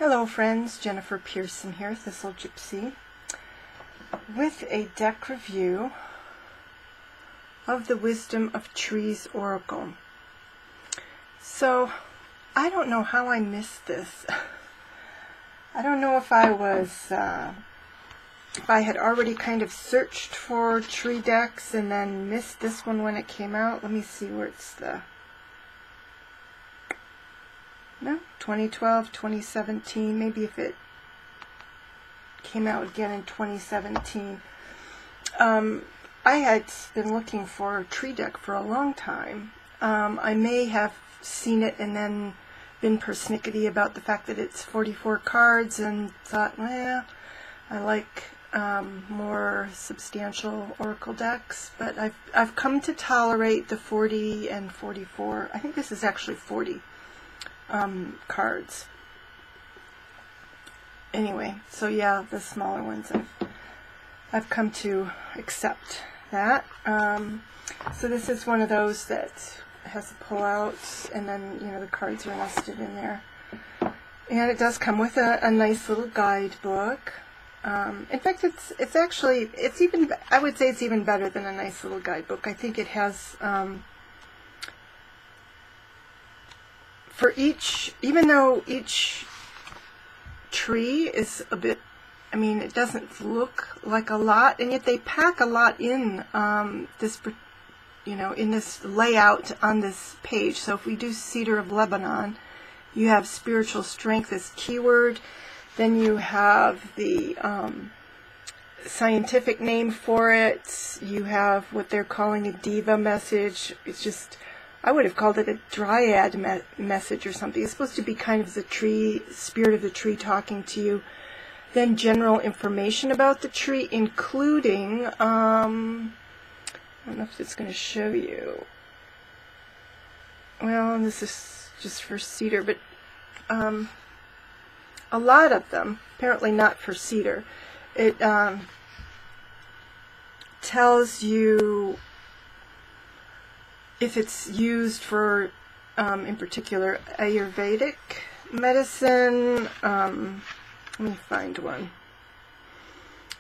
Hello friends, Jennifer Pearson here, Thistle Gypsy, with a deck review of the Wisdom of Trees Oracle. So, I don't know how I missed this. I don't know if I had already kind of searched for tree decks and then missed this one when it came out. Let me see where it's no, 2012, 2017, maybe if it came out again in 2017. I had been looking for a tree deck for a long time. I may have seen it and then been persnickety about the fact that it's 44 cards and thought, well, I like more substantial oracle decks, but I've come to tolerate the 40 and 44. I think this is actually 40 cards. Anyway, so yeah, the smaller ones I've come to accept that. So this is one of those that has a pull-out, and then the cards are nested in there. And it does come with a nice little guidebook. In fact, it's even, I would say it's even better than a nice little guidebook. I think it has for each, even though each tree is a bit, it doesn't look like a lot, and yet they pack a lot in this, in this layout on this page. So if we do Cedar of Lebanon, you have spiritual strength as keyword. Then you have the scientific name for it. You have what they're calling a diva message. It's just, I would have called it a dryad message or something. It's supposed to be kind of the tree, spirit of the tree talking to you. Then general information about the tree, including, I don't know if it's going to show you. Well, this is just for cedar, but a lot of them, apparently not for cedar, it tells you if it's used for, in particular, Ayurvedic medicine. Let me find one.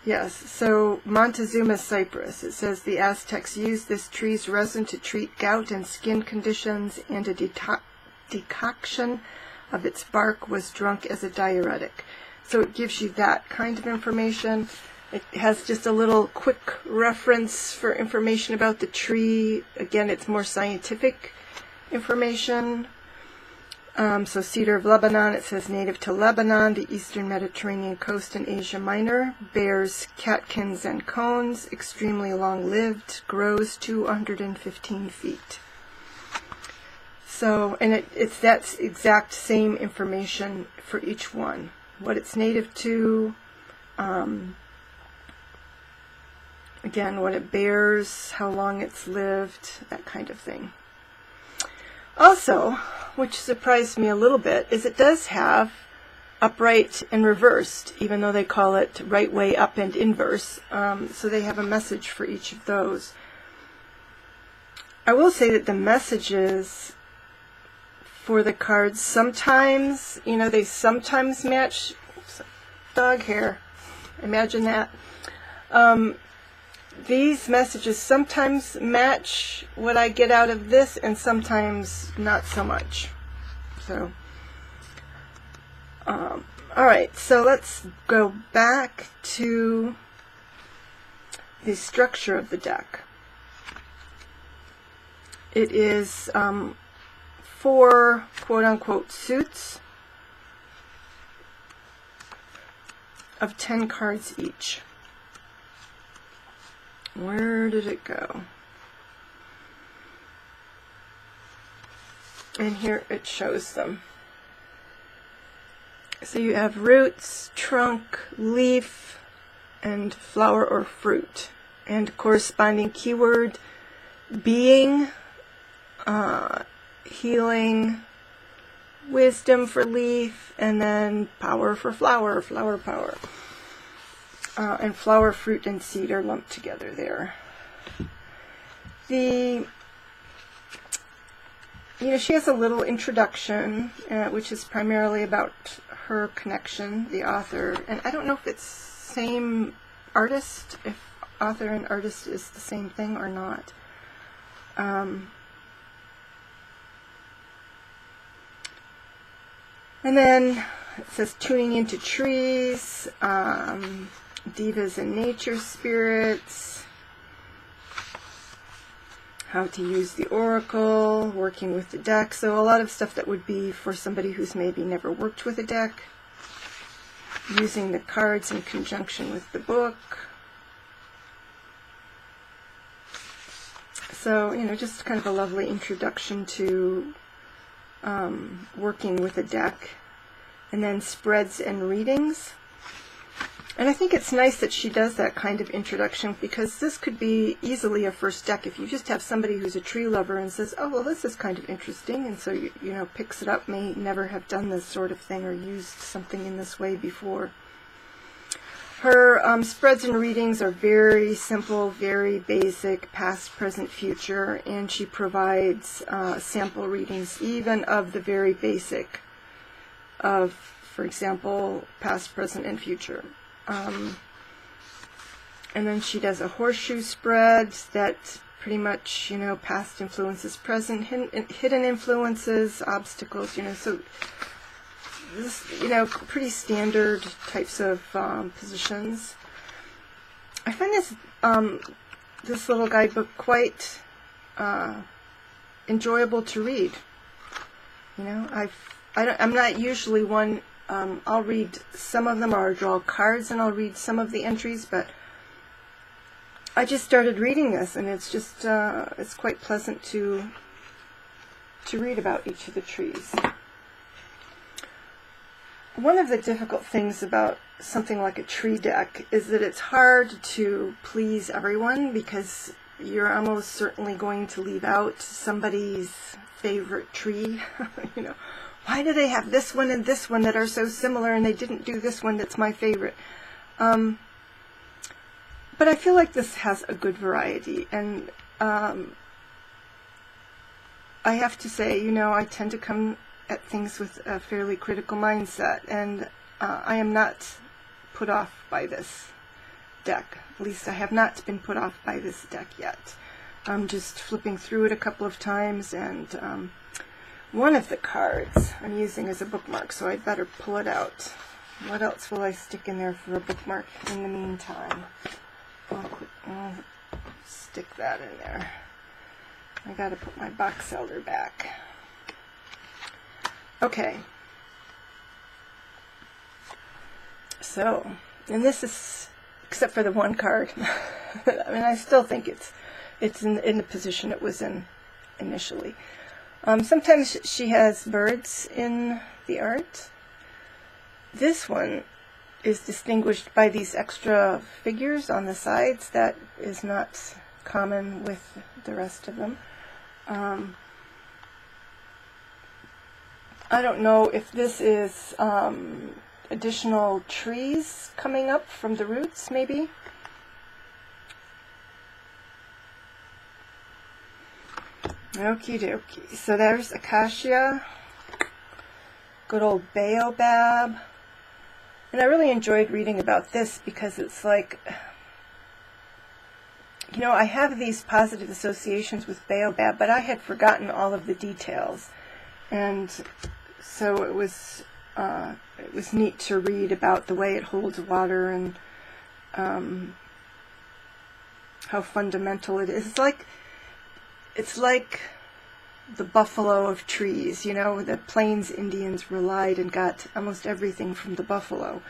Yes, so Montezuma cypress. It says the Aztecs used this tree's resin to treat gout and skin conditions, and a decoction of its bark was drunk as a diuretic. So it gives you that kind of information. It has just a little quick reference for information about the tree. Again, it's more scientific information. So Cedar of Lebanon, it says native to Lebanon, the eastern Mediterranean coast and Asia Minor, bears catkins and cones, extremely long-lived, grows to 115 feet. So, and it's that exact same information for each one. What it's native to, again, what it bears, how long it's lived, that kind of thing. Also, which surprised me a little bit, is it does have upright and reversed, even though they call it right way up and inverse. So they have a message for each of those. I will say that the messages for the cards sometimes, they sometimes match. Oops, dog hair. Imagine that. These messages sometimes match what I get out of this, and sometimes not so much. So, alright, so let's go back to the structure of the deck. It is 4 quote-unquote suits of 10 cards each. Where did it go? And here it shows them. So you have roots, trunk, leaf, and flower or fruit. And corresponding keyword, being, healing, wisdom for leaf, and then power for flower, flower power. And flower, fruit, and seed are lumped together there. The she has a little introduction, which is primarily about her connection, the author. And I don't know if it's same artist, if author and artist is the same thing or not. And then it says tuning into trees, divas and nature spirits, how to use the oracle, working with the deck. So a lot of stuff that would be for somebody who's maybe never worked with a deck, using the cards in conjunction with the book. So, just kind of a lovely introduction to working with a deck. And then spreads and readings. And I think it's nice that she does that kind of introduction, because this could be easily a first deck if you just have somebody who's a tree lover and says, oh, well, this is kind of interesting, and so, picks it up, may never have done this sort of thing or used something in this way before. Her spreads and readings are very simple, very basic, past, present, future, and she provides sample readings, even of the very basic of, for example, past, present, and future. And then she does a horseshoe spread that pretty much, past influences, present, hidden influences, obstacles, so this, pretty standard types of positions. I find this little guidebook quite enjoyable to read. I'm not usually one. I'll read some of them, or I'll draw cards and I'll read some of the entries, but I just started reading this, and it's just it's quite pleasant to read about each of the trees. One of the difficult things about something like a tree deck is that it's hard to please everyone, because you're almost certainly going to leave out somebody's favorite tree. Why do they have this one and this one that are so similar, and they didn't do this one that's my favorite? But I feel like this has a good variety, and I have to say, I tend to come at things with a fairly critical mindset, and I am not put off by this deck. At least I have not been put off by this deck yet. I'm just flipping through it a couple of times, and one of the cards I'm using as a bookmark, so I'd better pull it out. What else will I stick in there for a bookmark in the meantime? I'll stick that in there. I gotta put my box elder back. Okay. So, and this is, except for the one card, I mean, I still think it's in the position it was in initially. Sometimes she has birds in the art. This one is distinguished by these extra figures on the sides. That is not common with the rest of them. I don't know if this is additional trees coming up from the roots, maybe. Okie dokie. So there's acacia, good old baobab. And I really enjoyed reading about this because it's like, I have these positive associations with baobab, but I had forgotten all of the details. And so it was neat to read about the way it holds water and how fundamental it is. It's like the buffalo of trees, the Plains Indians relied and got almost everything from the buffalo.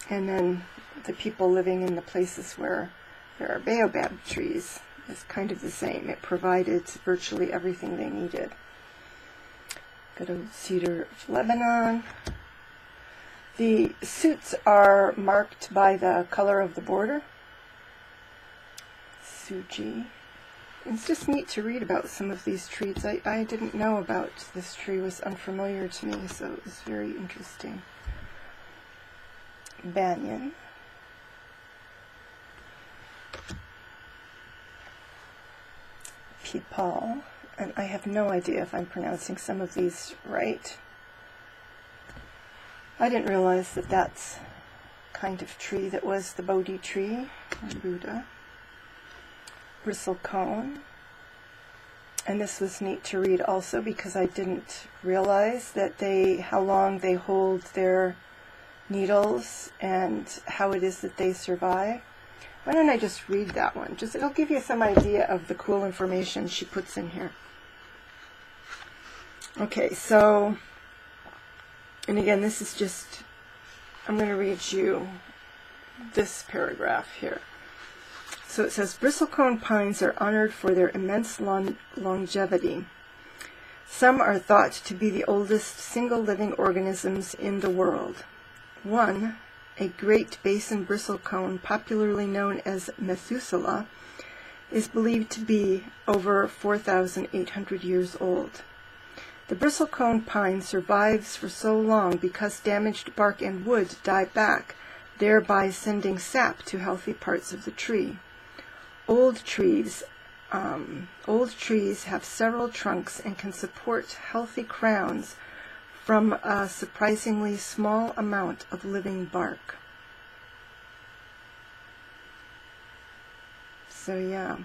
And then the people living in the places where there are baobab trees is kind of the same. It provided virtually everything they needed. Good old cedar of Lebanon. The suits are marked by the color of the border. Suji. It's just neat to read about some of these trees. I didn't know about this tree, was unfamiliar to me, so it was very interesting. Banyan. Peepal. and I have no idea if I'm pronouncing some of these right. I didn't realize that that's kind of tree that was the Bodhi tree, or Buddha. Bristlecone. And this was neat to read also because I didn't realize that how long they hold their needles and how it is that they survive. Why don't I just read that one? It'll give you some idea of the cool information she puts in here. Okay, so, and again, this is just, I'm going to read you this paragraph here. So it says, bristlecone pines are honored for their immense longevity. Some are thought to be the oldest single living organisms in the world. One, a Great Basin bristlecone, popularly known as Methuselah, is believed to be over 4,800 years old. The bristlecone pine survives for so long because damaged bark and wood die back, thereby sending sap to healthy parts of the tree. Old trees have several trunks and can support healthy crowns from a surprisingly small amount of living bark. So yeah,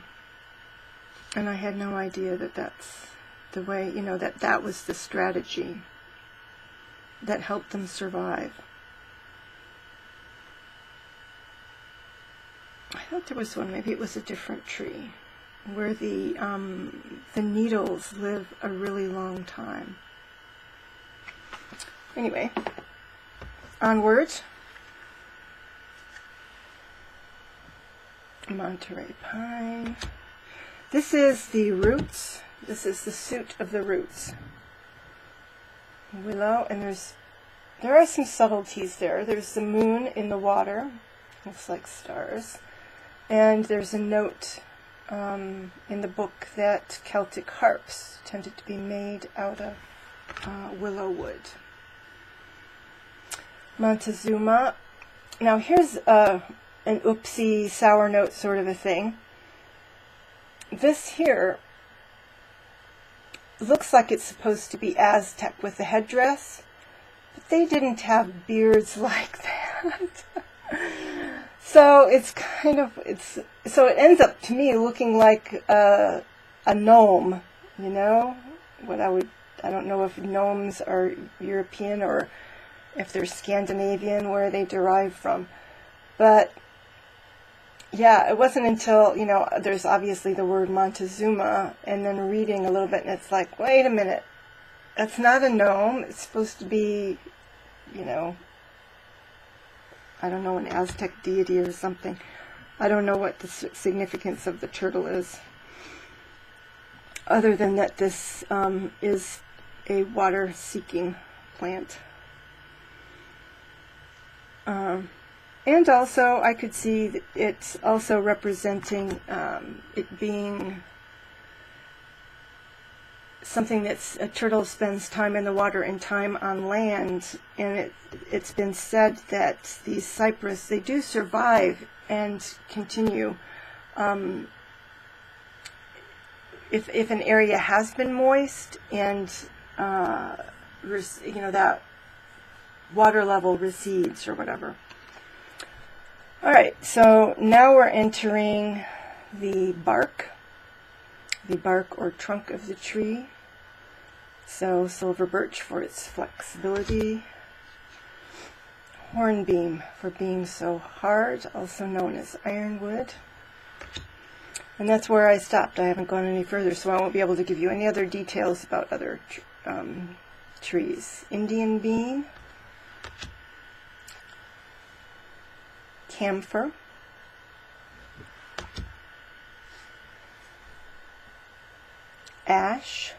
and I had no idea that that's the way, that was the strategy that helped them survive. I thought there was one, maybe it was a different tree, where the needles live a really long time. Anyway, onward. Monterey pine. This is the roots. This is the suit of the roots. Willow, and there are some subtleties there. There's the moon in the water. Looks like stars. And there's a note in the book that Celtic harps tended to be made out of willow wood. Montezuma. Now here's an oopsie sour note sort of a thing. This here looks like it's supposed to be Aztec with a headdress, but they didn't have beards like that. So it's so it ends up to me looking like a gnome, I don't know if gnomes are European or if they're Scandinavian, where they derive from. But yeah, it wasn't until, there's obviously the word Montezuma, and then reading a little bit, and it's like, wait a minute, that's not a gnome. It's supposed to be, I don't know, an Aztec deity or something. I don't know what the significance of the turtle is, other than that this is a water-seeking plant. And also, I could see that it's also representing it being something that's, a turtle spends time in the water and time on land, and it's been said that these cypress, they do survive and continue. If an area has been moist and that water level recedes or whatever. All right, so now we're entering the bark or trunk of the tree. So silver birch for its flexibility. Hornbeam for being so hard, also known as ironwood. And that's where I stopped. I haven't gone any further, so I won't be able to give you any other details about other trees. Indian bean. Camphor. Ash.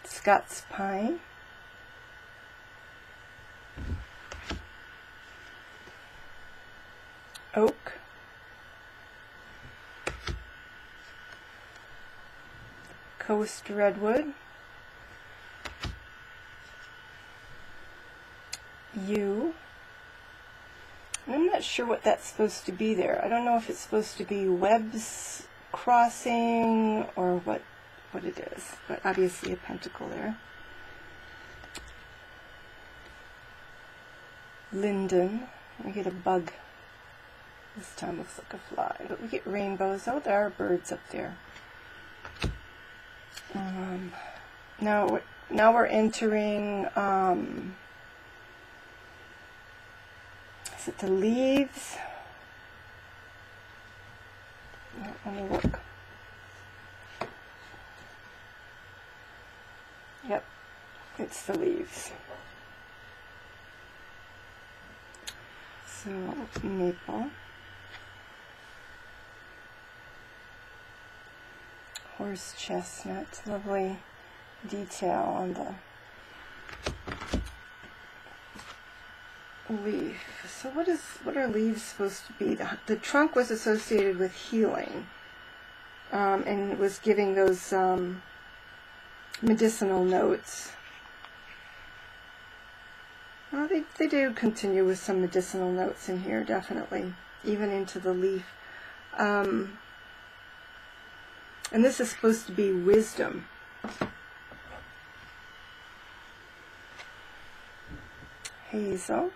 Scots pine. Oak. Coast redwood. Yew. I'm not sure what that's supposed to be there. I don't know if it's supposed to be webs crossing or what it is, but obviously a pentacle there. Linden. We get a bug. This time looks like a fly, but we get rainbows. Oh, there are birds up there. Now we're entering, is it the leaves? Let me look. Yep, it's the leaves. So, maple. Horse chestnut. Lovely detail on the leaf. So what are leaves supposed to be? The trunk was associated with healing, and it was giving those medicinal notes. Well, they do continue with some medicinal notes in here, definitely, even into the leaf. And this is supposed to be wisdom. Hazel.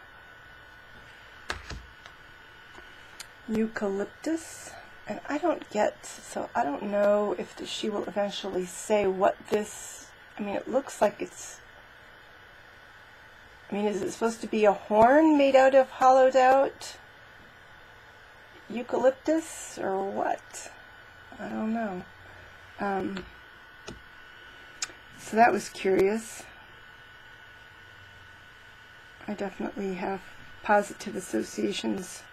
Eucalyptus. And I don't know if she will eventually say what this, it looks like it's, is it supposed to be a horn made out of hollowed out eucalyptus or what? I don't know. So that was curious. I definitely have positive associations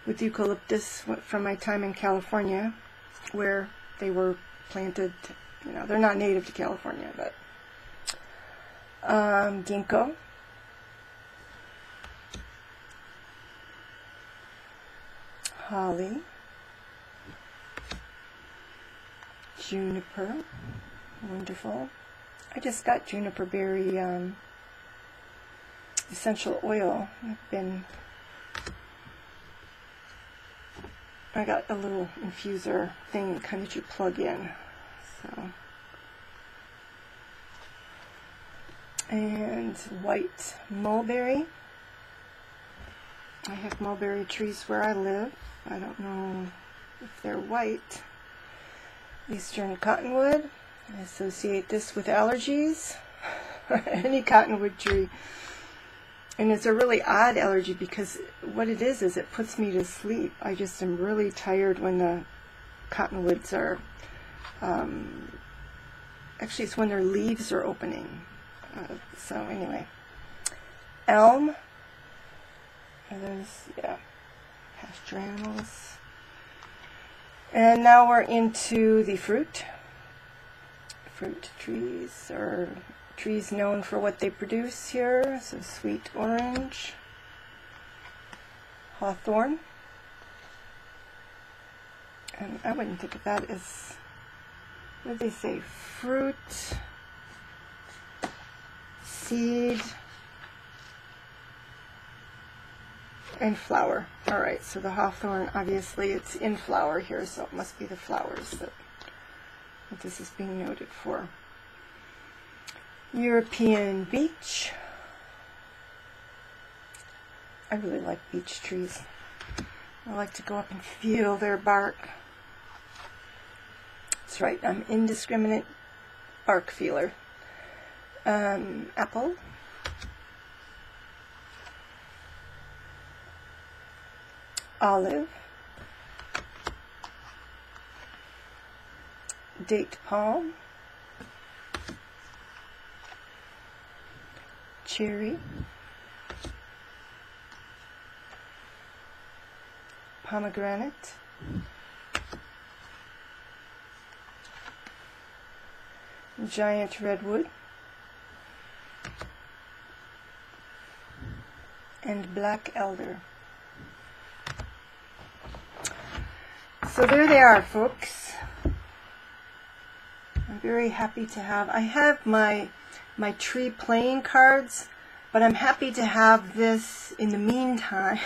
with eucalyptus from my time in California, where they were planted. They're not native to California, but ginkgo. Holly. Juniper. Wonderful. I just got juniper berry essential oil. I got a little infuser thing kind of you plug in. So, and white mulberry. I have mulberry trees where I live. I don't know if they're white. Eastern cottonwood. I associate this with allergies. Any cottonwood tree. And it's a really odd allergy because what it is it puts me to sleep. I just am really tired when the cottonwoods are, actually it's when their leaves are opening. So anyway. Elm. Are those, yeah, pasture animals. And now we're into the fruit. Fruit trees, or trees known for what they produce here. So sweet orange, hawthorn. And I wouldn't think of that as, what do they say, fruit, seed, and flower. Alright, so the hawthorn, obviously it's in flower here, so it must be the flowers that this is being noted for. European beech. I really like beech trees. I like to go up and feel their bark. That's right, I'm indiscriminate bark feeler. Apple. Olive, date palm, cherry, pomegranate, giant redwood, and black elder. So there they are, folks. I'm very happy to have, I have my tree playing cards, but I'm happy to have this in the meantime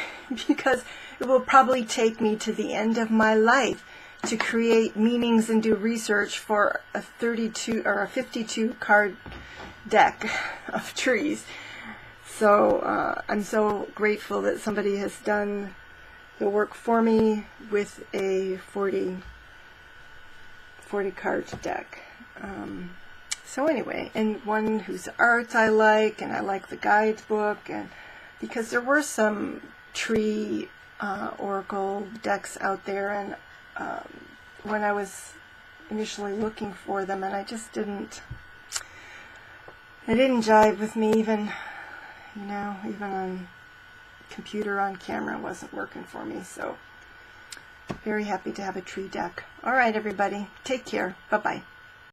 because it will probably take me to the end of my life to create meanings and do research for a 32 or a 52 card deck of trees. So I'm so grateful that somebody has done the work for me with a 40 card deck. So anyway, and one whose art I like, and I like the guidebook, and because there were some tree oracle decks out there, and when I was initially looking for them, and I just didn't jive with me, even on computer, on camera, wasn't working for me. So very happy to have a tree deck. All right, everybody, take care. Bye-bye.